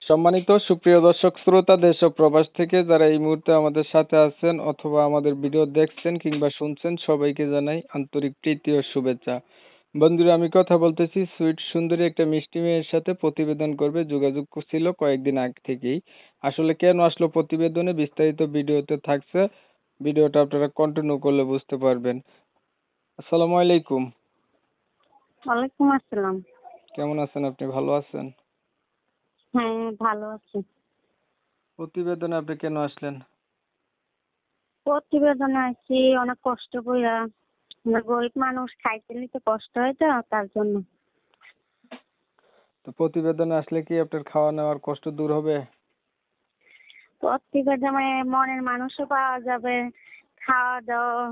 সম্মানিত সুপ্রিয় দর্শক শ্রোতা দেশ ও প্রবাস থেকে যারা এই মুহূর্তে আমাদের সাথে আছেন অথবা আমাদের ভিডিও দেখছেন কিংবা শুনছেন সবাইকে জানাই আন্তরিক প্রীতি ও শুভেচ্ছা। বন্ধুরা, আমি কথা বলতেছি সুইট সুন্দরী একটা মিষ্টি মেয়ের সাথে প্রতিবেদন করবে যোগাযোগ করছিল কয়েকদিন আগে থেকেই। আসলে কেন আসলো প্রতিবেদনে বিস্তারিত ভিডিওতে থাকছে, ভিডিওটা আপনারা কন্টিনিউ করলে বুঝতে পারবেন। আসসালামু আলাইকুম। ওয়ালাইকুম আসসালাম। কেমন আছেন আপনি? ভালো আছেন? হ্যাঁ, ভালো আছি। প্রতিবেদনে আপনি কেন আসলেন? প্রতিবেদনে আছি অনেক কষ্ট কইরা। আমরা গরিব মানুষ, খাইতে নিতে কষ্ট হয় তো তার জন্য। তো প্রতিবেদনে আসলে কি আপনার খাওয়া নেওয়ার কষ্ট দূর হবে? প্রতিবেদনে মনের মানুষও পাওয়া যাবে, খাওয়া দাওয়া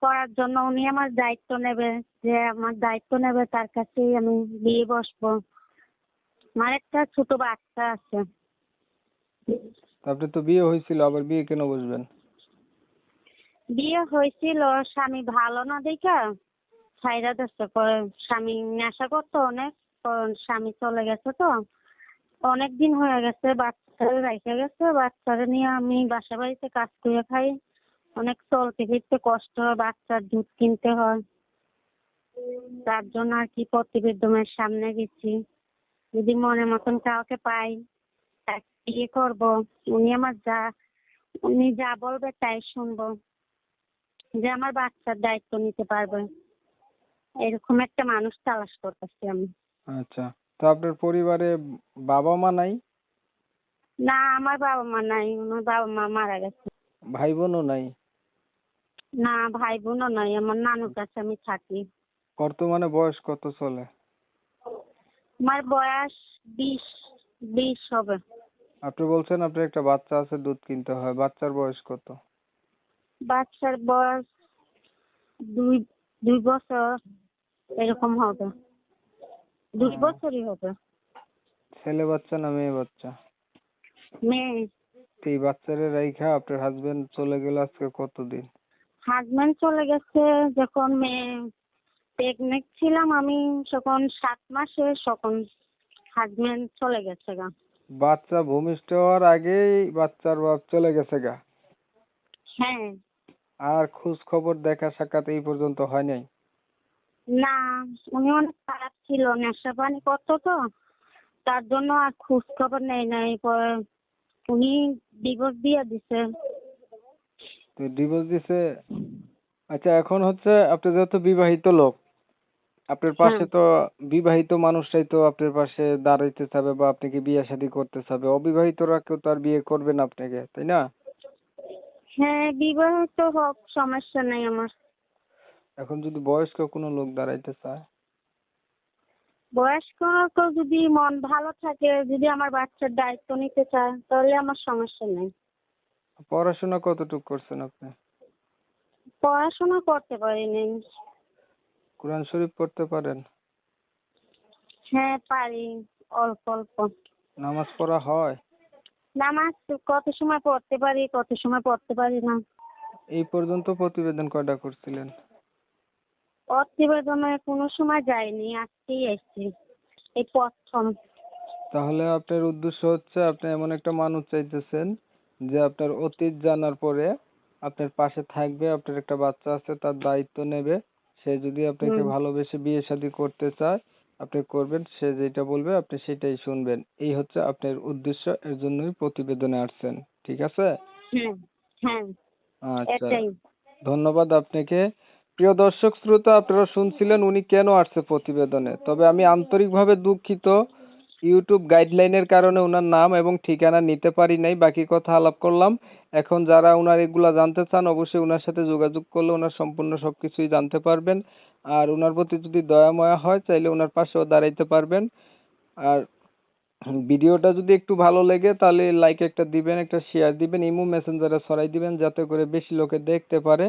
করার জন্য উনি আমার দায়িত্ব নেবে, যে আমার দায়িত্ব নেবে তার কাছেই আমি বিয়ে বসবো। আমার একটা ছোট বাচ্চা আছে। তো আপনার তো বিয়ে হয়েছিল, আবার বিয়ে কেন বসবেন? বিয়ে হয়েছিল, স্বামী ভালো না দেখা ছাইরা দিচ্ছে। পরে স্বামী নেশা করতো অনেক, স্বামী চলে গেছে তো অনেক দিন হয়ে গেছে, বাচ্চারা রেখে গেছে। বাচ্চারা নিয়ে আমি বাসা বাড়িতে কাজ করে খাই, অনেক চলতে ফিরতে কষ্ট হয়, বাচ্চার দুধ কিনতে হয়। তার জন্য আর কি প্রতিবেদনের সামনে গেছি, যদি মনের মতন কাউকে পাই তাকে বিয়ে করবো। উনি যা বলবে তাই শুনবো, যে আমার বাচ্চার দায়িত্ব নিতে পারবে, এরকম একটা মানুষ তালাশ করতেছি আমি। আচ্ছা, তো আপনার পরিবারে বাবা মা নাই? না, আমার বাবা মা নাই, আমার বাবা মা মারা গেছে। ভাই বোনও নাই? না, ভাই বোনও নাই, আমার নানুর কাছে আমি থাকি। বর্তমানে বয়স কত চলে? আমার বয়স 20 হবে। আপনি বলছেন আপনার একটা বাচ্চা আছে, দুধ কিনতে হয়, বাচ্চার বয়স কত? বাচ্চার বয়স 2 বছর এরকম হবে, 2 বছরই হবে। ছেলে বাচ্চা না মেয়ে বাচ্চা? মেয়ে। তো এই বাচ্চারে রাইখা আপনার হাজবেন্ড চলে গেল আজকে কতদিন? হাজবেন্ড চলে গেছে যখন মেয়ে প্রেগনেন্ট ছিলাম আমি, তখন 7 মাসে, তখন হাজবেন্ড চলে গেছে গা। বাচ্চা ভূমিষ্ঠ হওয়ার আগেই বাচ্চার বাপ চলে গেছে গা? হ্যাঁ। আর খোঁজ খবর দেখা সাক্ষাৎ এই পর্যন্ত হয় নাই? না, উনি অনেক খারাপ ছিল, নেশা পানি করতো তো তার জন্য আর খোঁজ খবর নেই নাই। পরে উনি ডিভোর্স দিয়ে দিছে। তো ডিভোর্স দিছে? আচ্ছা, এখন হচ্ছে আপনি যেহেতু বিবাহিত লোক, আপনার হ্যাঁ। পাশে তো বিবাহিত মানুষরাই তো আপনার পাশে দাঁড়াইতে চাবে বা আপনাকে বিয়ে শাদী করতে চাবে। অবিবাহিতরা কেউ তো আর বিয়ে করবে না আপনাকে, তাই না? হ্যাঁ, বিবাহিত হোক, সমস্যা নেই আমার। এখন যদি বয়স্ক কোনো লোক দাঁড়াইতে চায়? বয়স্ক কেউ যদি মন ভালো থাকে, যদি আমার বাচ্চার দায়িত্ব নিতে চায়, তাহলে আমার সমস্যা নেই। পড়াশোনা কতটুকু করছেন আপনি? পড়াশোনা করতে পারিনি। কোরআন শরীফ পড়তে পারেন? হ্যাঁ, পারি, অল্প অল্প। নামাজ পড়া হয়? নামাজ কত সময় পড়তে পারি, কত সময় পড়তে পারি না। এই পর্যন্ত প্রতিবেদন কয়টা করছিলেন? প্রতিবেদনে কোনো সময় যাইনি, আজকেই এসেছি, এই প্রথম। তাহলে আপনার উদ্দেশ্য হচ্ছে আপনি এমন একটা মানুষ চাইতেছেন যে আপনার অতীত জানার পরে আপনার পাশে থাকবে, আপনার একটা বাচ্চা আছে তার দায়িত্ব নেবে। সে যদি আপনাকে হুম। ভালোবেসে বিয়ে শাদী করতে চায় আপনি করবেন, সে যেটা বলবে আপনি সেটাই শুনবেন। এই হচ্ছে আপনার উদ্দেশ্য, এর জন্যই প্রতিবেদনে আসছেন, ঠিক আছে? হ্যাঁ। হ্যাঁ, আচ্ছা, এটাই। ধন্যবাদ আপনাকে। প্রিয় দর্শক শ্রোতা, আপনারা শুনছিলেন উনি কেন আসছে প্রতিবেদনে। তবে আমি আন্তরিকভাবে দুঃখিত, ইউটিউব গাইডলাইনের কারণে ওনার নাম এবং ঠিকানা নিতে পারি নাই। বাকি কথা আলাপ করলাম। এখন যারা ওনার এগুলা জানতে চান অবশ্যই ওনার সাথে যোগাযোগ করলে ওনার সম্পূর্ণ সবকিছুই জানতে পারবেন। আর ওনার প্রতি যদি দয়া মায়া হয় চাইলে ওনার পাশেও দাঁড়াইতে পারবেন। আর ভিডিওটা যদি একটু ভালো লাগে তাহলে লাইক একটা দিবেন, একটা শেয়ার দিবেন, ইমো মেসেঞ্জারে ছড়াই দিবেন যাতে করে বেশি লোকে দেখতে পারে।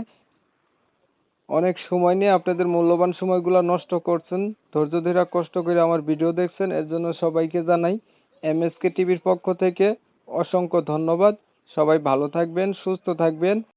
অনেক সময় নিয়ে আপনাদের মূল্যবান সময়গুলো নষ্ট করছেন, ধৈর্য ধরে কষ্ট করে আমার ভিডিও দেখছেন, এর জন্য সবাইকে জানাই এমএসকে টিভির পক্ষ থেকে অসংখ্য ধন্যবাদ। সবাই ভালো থাকবেন, সুস্থ থাকবেন।